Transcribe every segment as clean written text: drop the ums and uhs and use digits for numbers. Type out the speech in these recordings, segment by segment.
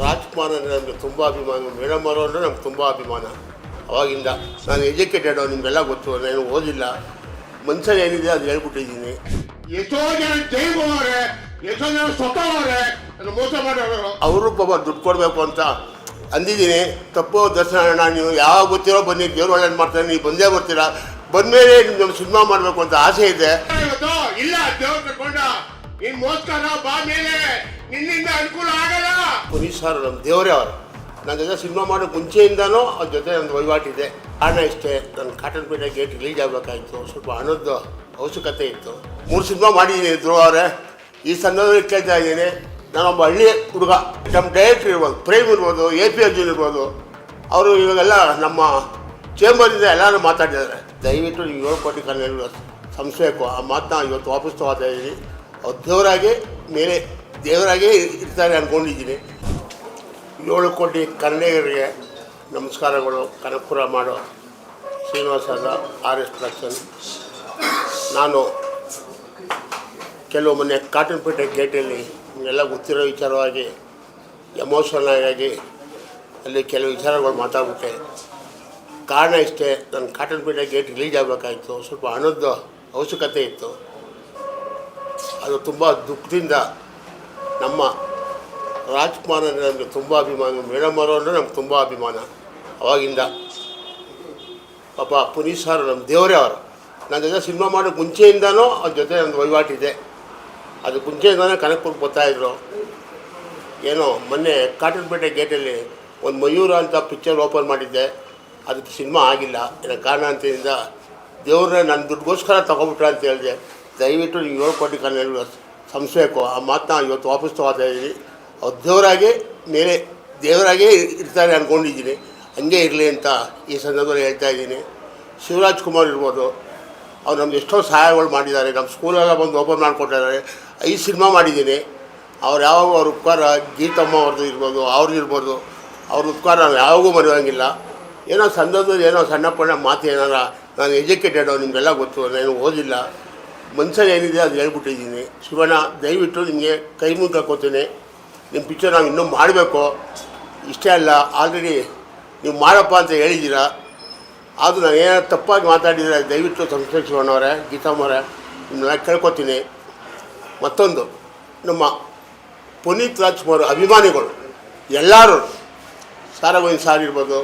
ರಾಜ್ಕುಮಾರ್ ಅಂದರೆ ನಮಗೆ ತುಂಬ ಅಭಿಮಾನ. ಮೇಡಮ್ ಅವರು ಅಂದರೆ ನಮ್ಗೆ ತುಂಬ ಅಭಿಮಾನ. ಅವಾಗಿಂದ ನಾನು ಎಜುಕೇಟೆಡ್, ನಿಮಗೆಲ್ಲ ಗೊತ್ತು, ನಾನು ಓದಿಲ್ಲ. ಮನ್ಸಲ್ಲಿ ಏನಿದೆ ಅದು ಹೇಳ್ಬಿಟ್ಟಿದ್ದೀನಿ. ಎಷ್ಟೋ ಜನ ಜೈಲ್ ಹೋಗೋರೆ, ಎಷ್ಟೋ ಜನ ಸತ್ತೋಗೋರೆ, ಮೋಸ ಮಾಡೋರು. ಅವರು ಪಾಪ ದುಡ್ಡು ಕೊಡಬೇಕು ಅಂತ ಅಂದಿದ್ದೀನಿ. ತಪ್ಪು ದರ್ಶನ ಅಣ್ಣ, ನೀವು ಯಾವಾಗ ಗೊತ್ತಿರೋ ಬನ್ನಿ, ದೇವ್ರು ಒಳ್ಳೇದು ಮಾಡ್ತಾರೆ, ನೀವು ಬಂದೇ ಬರ್ತೀರಾ. ಬಂದಮೇಲೆ ನಿಮ್ಮ ಸಿನಿಮಾ ಮಾಡಬೇಕು ಅಂತ ಆಸೆ ಇದೆ. ಇಲ್ಲ ದೇವ್ರು ತಗೊಂಡ ನೀನ್ ಮೋಸ್ಕರ ಬಾ ಮೇಲೆ ನಿನ್ನಿಂದ ಅನುಕೂಲ ಆಗಲ್ಲ. ಪುನೀತ್ ಸರ್ ನಮ್ಮ ದೇವರೇ ಅವರು. ನನ್ನ ಜೊತೆ ಸಿನಿಮಾ ಮಾಡೋ ಮುಂಚೆಯಿಂದನೂ ಅವ್ರ ಜೊತೆ ಒಂದು ವಹಿವಾಟಿದೆ. ಕಾರಣ ಇಷ್ಟೇ, ನನ್ನ ಕಾಟನ್ಪೇಟೆ ಗೇಟ್ ರಿಲೀಸ್ ಆಗಬೇಕಾಗಿತ್ತು, ಸ್ವಲ್ಪ ಹಣದ ಅವಶ್ಯಕತೆ ಇತ್ತು. 3 ಸಿನಿಮಾ ಮಾಡಿದ್ದೀನಿ ಧ್ರುವ ಅವರೇ. ಈ ಸಂದರ್ಭದಲ್ಲಿ ಕೇಳ್ತಾ ಇದ್ದೀನಿ, ನಾನೊಬ್ಬ ಹಳ್ಳಿ ಹುಡುಗ. ನಮ್ಮ ಡೈರೆಕ್ಟ್ರ್ ಇರ್ಬೋದು, ಪ್ರೇಮ್ ಇರ್ಬೋದು, AP ಅರ್ಜುನ್ ಇರ್ಬೋದು, ಅವರು ಇವಾಗೆಲ್ಲ ನಮ್ಮ ಚೇಂಬರಿಂದ ಎಲ್ಲರೂ ಮಾತಾಡಿದ್ದಾರೆ. ದಯವಿಟ್ಟು ನೀವು 7 ಕೋಟಿ ಕನ್ನಡ ಸಂಸ್ಥೆಗೂ ಆ ಮಾತನ್ನ ಇವತ್ತು ವಾಪಸ್ ತಗೋತಾ ಇದ್ದೀನಿ. ಅವ್ರು ದೇವರಾಗೇ ಇರ್ತಾರೆ ಅಂದ್ಕೊಂಡಿದ್ದೀನಿ. 7 ಕೋಟಿ ಕನ್ನಡಿಗರಿಗೆ ನಮಸ್ಕಾರಗಳು. ಕನಕಪುರ ಮಾಡೋ ಶ್ರೀನಿವಾಸದ RS ಪ್ರೊಡಕ್ಷನ್. ನಾನು ಕೆಲವು ಮೊನ್ನೆ ಕಾಟನ್ಪೇಟೆ ಗೇಟಲ್ಲಿ ನಿಮಗೆಲ್ಲ ಗೊತ್ತಿರೋ ವಿಚಾರವಾಗಿ ಎಮೋಷನಲ್ ಆಗಿ ಅಲ್ಲಿ ಕೆಲವು ವಿಚಾರಗಳು ಮಾತಾಡ್ಬಿಟ್ಟೆ. ಕಾರಣ ಇಷ್ಟೇ, ನನ್ನ ಕಾಟನ್ಪೇಟೆ ಗೇಟ್ ರಿಲೀಸ್ ಆಗಬೇಕಾಗಿತ್ತು, ಸ್ವಲ್ಪ ಹಣದ ಅವಶ್ಯಕತೆ ಇತ್ತು. ಅದು ತುಂಬ ದುಃಖದಿಂದ. ನಮ್ಮ ರಾಜ್ಕುಮಾರ್ ಅಂದರೆ ನಮಗೆ ತುಂಬ ಅಭಿಮಾನ. ಮೇಡಮ್ ಅವರು ಅಂದರೆ ನಮ್ಗೆ ತುಂಬ ಅಭಿಮಾನ. ಅವಾಗಿಂದ ಪಾಪ ಪುನೀತ್ ಸರ್ ನಮ್ಮ ದೇವರೇ ಅವರು. ನನ್ನ ಜೊತೆ ಸಿನಿಮಾ ಮಾಡೋಕ್ಕೆ ಮುಂಚೆಯಿಂದನೂ ಅವ್ರ ಜೊತೆ ಒಂದು ವಹಿವಾಟಿದೆ. ಅದು ಮುಂಚೆಯಿಂದನೇ ಕನಕಪುರಕ್ಕೆ ಬರ್ತಾಯಿದ್ರು. ಏನೋ ಮೊನ್ನೆ ಕಾಟನ್ಪೇಟೆ ಗೇಟಲ್ಲಿ ಒಂದು ಮಯೂರ ಅಂತ ಪಿಕ್ಚರ್ ಓಪನ್ ಮಾಡಿದ್ದೆ, ಅದಕ್ಕೆ ಸಿನಿಮಾ ಆಗಿಲ್ಲ. ಏನೋ ಕಾರಣಾಂತರದಿಂದ ದೇವ್ರನ್ನ ನನ್ನ ದುಡ್ಡುಗೋಸ್ಕರ ತೊಗೊಬಿಟ್ರೆ ಅಂತ ಹೇಳಿದೆ. ದಯವಿಟ್ಟು ನೀವು 7 ಕೋಟಿ ಕನ್ನಡ ಸಂಸ್ಥೆಗೂ ಆ ಮಾತನ್ನ ಇವತ್ತು ವಾಪಸ್ ತಗೋತಾ ಇದ್ದೀನಿ. ಅವ್ರು ದೇವರಾಗೇ ಇರ್ತಾರೆ ಅಂದ್ಕೊಂಡಿದ್ದೀನಿ. ಹಂಗೆ ಇರಲಿ ಅಂತ ಈ ಸಂದರ್ಭದಲ್ಲಿ ಹೇಳ್ತಾ ಇದ್ದೀನಿ. ಶಿವರಾಜ್ ಕುಮಾರ್ ಇರ್ಬೋದು, ಅವ್ರು ನಮ್ಗೆ ಎಷ್ಟೋ ಸಹಾಯಗಳು ಮಾಡಿದ್ದಾರೆ. ನಮ್ಮ ಸ್ಕೂಲೆಲ್ಲ ಬಂದು ಓಪನ್ ಮಾಡಿಕೊಟ್ಟಿದ್ದಾರೆ. 5 ಸಿನಿಮಾ ಮಾಡಿದ್ದೀನಿ. ಅವ್ರು ಯಾವಾಗ ಅವ್ರ ಉಪಕಾರ, ಗೀತಮ್ಮ ಅವ್ರದ್ದು ಇರ್ಬೋದು, ಅವ್ರದ್ದಿರ್ಬೋದು, ಅವ್ರ ಉಪಕಾರ ನಾವು ಯಾವಾಗೂ ಮರೆಯೋಂಗಿಲ್ಲ. ಏನೋ ಸಂದರ್ಭದಲ್ಲಿ ಏನೋ ಸಣ್ಣ ಪಣ್ಣ ಮಾತು ಏನಾರ, ನಾನು ಎಜುಕೇಟೆಡ್, ನಿಮಗೆಲ್ಲ ಗೊತ್ತು, ನಾನು ಓದಿಲ್ಲ. ಮನ್ಸಲ್ಲಿ ಏನಿದೆ ಅದು ಹೇಳ್ಬಿಟ್ಟಿದ್ದೀನಿ. ಶಿವಣ್ಣ, ದಯವಿಟ್ಟು ನಿಮಗೆ ಕೈ ಮುಗಿ ಹಾಕೋತೀನಿ. ನಿಮ್ಮ ಪಿಕ್ಚರ್ ನಾವು ಇನ್ನೂ ಮಾಡಬೇಕು. ಇಷ್ಟೇ ಅಲ್ಲ, ಆಲ್ರೆಡಿ ನೀವು ಮಾಡಪ್ಪ ಅಂತ ಹೇಳಿದ್ದೀರಾ. ಅದು ನಾನು ಏನಾದ್ರು ತಪ್ಪಾಗಿ ಮಾತಾಡಿದರೆ ದಯವಿಟ್ಟು ಸಂಸ್ಥೆ ಶಿವಣ್ಣವರೇ, ಗೀತಮ್ಮವರೇ, ನಿಮ್ಮನ್ನ ಕೇಳ್ಕೊತೀನಿ. ಮತ್ತೊಂದು, ನಮ್ಮ ಪುನೀತ್ ರಾಜ್ಕುಮಾರ್ ಅಭಿಮಾನಿಗಳು ಎಲ್ಲರೂ, ಸಾರಗೋವಿಂದ್ ಸಾರ್ ಇರ್ಬೋದು,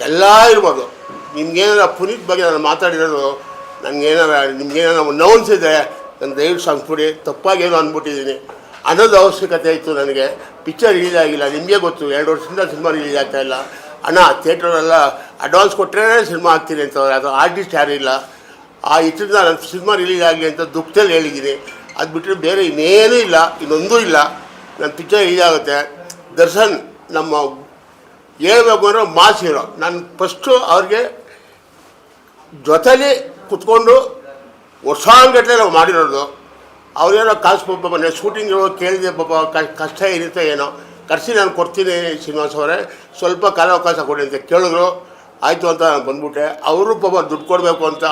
ಎಲ್ಲ ಇರ್ಬೋದು, ನಿಮ್ಗೇನಾರ ಪುನೀತ್ ಬಗ್ಗೆ ನಾನು ಮಾತಾಡಿರೋದು ನಿಮ್ಗೇನಾರ ನೋವು ಅನಿಸಿದ್ರೆ ನಾನು ದಯವಿಟ್ಟು ಸಂಸ್ಬಿಡಿ. ತಪ್ಪಾಗೇನೋ ಅಂದ್ಬಿಟ್ಟಿದ್ದೀನಿ. ಹಣದ ಅವಶ್ಯಕತೆ ಇತ್ತು ನನಗೆ. ಪಿಕ್ಚರ್ ರಿಲೀಸ್ ಆಗಿಲ್ಲ, ನಿಮಗೆ ಗೊತ್ತು, 2 ವರ್ಷದಿಂದ ಸಿನಿಮಾ ರಿಲೀಸ್ ಆಗ್ತಾಯಿಲ್ಲ. ಹಣ ಥಿಯೇಟ್ರೆಲ್ಲ ಅಡ್ವಾನ್ಸ್ ಕೊಟ್ಟರೆ ಸಿನಿಮಾ ಆಗ್ತೀನಿ ಅಂತವ್ರೆ. ಅದು ಆರ್ಟಿಸ್ಟ್ ಯಾರೂ ಇಲ್ಲ. ಆ ಇದರಿಂದ ನನ್ನ ಸಿನಿಮಾ ರಿಲೀಸ್ ಆಗಲಿ ಅಂತ ದುಃಖದಲ್ಲಿ ಹೇಳಿದ್ದೀನಿ. ಅದು ಬಿಟ್ಟರೆ ಬೇರೆ ಇನ್ನೇನೂ ಇಲ್ಲ, ಇನ್ನೊಂದೂ ಇಲ್ಲ. ನನ್ನ ಪಿಕ್ಚರ್ ರಿಲೀಸ್ ಆಗುತ್ತೆ. ದರ್ಶನ್ ನಮ್ಮ ಹೇಳ್ಬೇಕು ಅಂದರೆ ಮಾಸ್ ಹೀರೋ. ನಾನು ಫಸ್ಟು ಅವ್ರಿಗೆ ಜೊತೆಲಿ ಕುತ್ಕೊಂಡು ವರ್ಷಾಂಗಟ್ಟಲೆ ನಾವು ಮಾಡಿರೋದು. ಅವ್ರೇನೋ ಕಾಸು ಪಾಪ ಮನೆ ಶೂಟಿಂಗ್ ಕೇಳಿದೆ, ಪಾಪ ಕಷ್ಟ ಇರುತ್ತೆ ಏನೋ, ಕರೆಸಿ ನಾನು ಕೊಡ್ತೀನಿ ಶ್ರೀನಿವಾಸ್ ಅವರೇ, ಸ್ವಲ್ಪ ಕಾಲಾವಕಾಶ ಕೊಡಿ ಅಂತ ಕೇಳಿದ್ರು. ಆಯಿತು ಅಂತ ನಾನು ಬಂದ್ಬಿಟ್ಟೆ. ಅವರು ಪಾಪ ದುಡ್ಡು ಕೊಡಬೇಕು ಅಂತ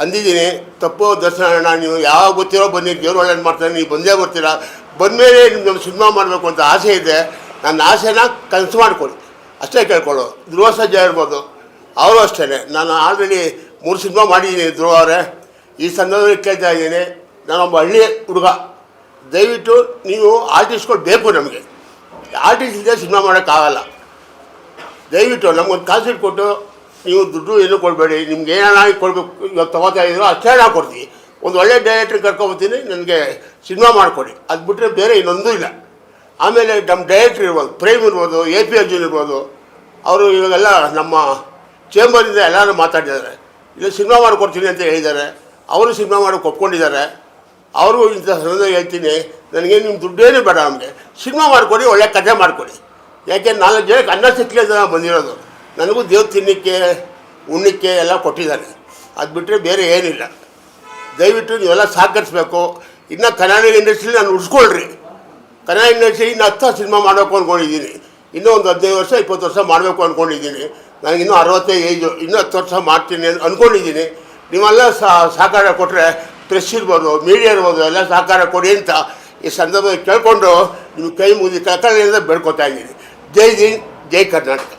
ಅಂದಿದ್ದೀನಿ. ತಪ್ಪು ದರ್ಶನ ಅಣ್ಣ, ನೀವು ಯಾವಾಗ ಗೊತ್ತಿರೋ ಬನ್ನಿ, ದೇವ್ರು ಒಳ್ಳೇದು ಮಾಡ್ತಾರೆ, ನೀವು ಬಂದೇ ಬರ್ತೀರಾ. ಬಂದಮೇಲೆ ನಿಮ್ಮ ಸಿನಿಮಾ ಮಾಡಬೇಕು ಅಂತ ಆಸೆ ಇದೆ. ನನ್ನ ಆಸೆನ ಕನಸು ಮಾಡಿಕೊಡಿ ಅಷ್ಟೇ ಕೇಳ್ಕೊಳ್ಳು. ಧ್ರುವ ಸರ್ಜಾ ಇರ್ಬೋದು, ಅವರು ಅಷ್ಟೇ. ನಾನು ಆಲ್ರೆಡಿ 3 ಸಿನಿಮಾ ಮಾಡಿದ್ದೀನಿ ಧ್ರುವ ಅವರೇ. ಈ ಸಂದರ್ಭದಲ್ಲಿ ಕೇಳ್ತಾ ಇದ್ದೀನಿ, ನಾನೊಬ್ಬ ಹಳ್ಳಿ ಹುಡುಗ. ದಯವಿಟ್ಟು ನೀವು ಆರ್ಟಿಸ್ಟ್ಗಳು ಬೇಕು ನಮಗೆ. ಆರ್ಟಿಸ್ಟ್ ಇದ್ದರೆ ಸಿನಿಮಾ ಮಾಡೋಕ್ಕಾಗಲ್ಲ. ದಯವಿಟ್ಟು ನಮಗೊಂದು ಕಾಸು ಕೊಟ್ಟು ನೀವು ದುಡ್ಡು ಏನೂ ಕೊಡಬೇಡಿ. ನಿಮ್ಗೆ ಏನಾಗಿ ಕೊಡಬೇಕು, ಇವಾಗ ತೊಗೋತಾ ಇದ್ರು ಅಷ್ಟೇ ನಾವು ಕೊಡ್ತೀವಿ. ಒಂದು ಒಳ್ಳೆ ಡೈರೆಕ್ಟ್ರಿಗೆ ಕರ್ಕೊಬರ್ತೀನಿ, ನನಗೆ ಸಿನಿಮಾ ಮಾಡಿಕೊಡಿ. ಅದು ಬಿಟ್ಟರೆ ಬೇರೆ ಇನ್ನೊಂದೂ ಇಲ್ಲ. ಆಮೇಲೆ ನಮ್ಮ ಡೈರೆಕ್ಟ್ರ್ ಇರ್ಬೋದು, ಪ್ರೇಮ್ ಇರ್ಬೋದು, AP ಅರ್ಜುನ್ ಇರ್ಬೋದು, ಅವರು ಇವಾಗೆಲ್ಲ ನಮ್ಮ ಚೇಂಬರಿಂದ ಎಲ್ಲರೂ ಮಾತಾಡಿದ್ದಾರೆ. ಇಲ್ಲ ಸಿನಿಮಾ ಮಾಡಿಕೊಡ್ತೀನಿ ಅಂತ ಹೇಳಿದ್ದಾರೆ. ಅವರು ಸಿನಿಮಾ ಮಾಡೋಕ್ಕೆ ಒಪ್ಕೊಂಡಿದ್ದಾರೆ. ಅವರು ಇಂಥ ಸಂದರ್ಭದಲ್ಲಿ ಹೇಳ್ತೀನಿ, ನನಗೆ ನಿಮ್ಮ ದುಡ್ಡೇನೂ ಬೇಡ, ನಮಗೆ ಸಿನಿಮಾ ಮಾಡಿಕೊಡಿ, ಒಳ್ಳೆ ಕಥೆ ಮಾಡಿಕೊಡಿ. ಯಾಕೆ 4 ಜನಕ್ಕೆ ಅನ್ನ ಸಿಕ್ಕಲೇ ಬಂದಿರೋದು. ನನಗೂ ದೇವ್ರು ತಿನ್ನಕ್ಕೆ ಉಣ್ಣಕ್ಕೆ ಎಲ್ಲ ಕೊಟ್ಟಿದ್ದಾರೆ. ಅದು ಬಿಟ್ಟರೆ ಬೇರೆ ಏನಿಲ್ಲ. ದಯವಿಟ್ಟು ನೀವೆಲ್ಲ ಸಹಕರಿಸ್ಬೇಕು. ಇನ್ನು ಕನ್ನಡ ಇಂಡಸ್ಟ್ರಿಲಿ ನಾನು ಉಳಿಸ್ಕೊಳ್ರಿ. ಕನ್ನಡ ಇಂಡಸ್ಟ್ರಿ ಇನ್ನು 10 ಸಿನಿಮಾ ಮಾಡಬೇಕು ಅಂದ್ಕೊಂಡಿದ್ದೀನಿ. ಇನ್ನೂ ಒಂದು 15 ವರ್ಷ 20 ವರ್ಷ ಮಾಡಬೇಕು ಅಂದ್ಕೊಂಡಿದ್ದೀನಿ. ನನಗಿನ್ನೂ 65 ಏಜು, ಇನ್ನೂ 10 ವರ್ಷ ಮಾಡ್ತೀನಿ ಅಂದ್ಕೊಂಡಿದ್ದೀನಿ. ನೀವೆಲ್ಲ ಸಹಕಾರ ಕೊಟ್ಟರೆ, ಪ್ರೆಸ್ ಇರ್ಬೋದು, ಮೀಡಿಯಾ ಇರ್ಬೋದು, ಎಲ್ಲ ಸಹಕಾರ ಕೊಡಿ ಅಂತ ಈ ಸಂದರ್ಭದಲ್ಲಿ ಕೇಳಿಕೊಂಡು ನಿಮ್ಮ ಕೈ ಮುಗಿದು ಕಳಕಳಿಯಿಂದ ಬೇಡ್ಕೊತಾ ಇದ್ದೀನಿ. ಜೈ ಹಿಂದ್, ಜೈ ಕರ್ನಾಟಕ.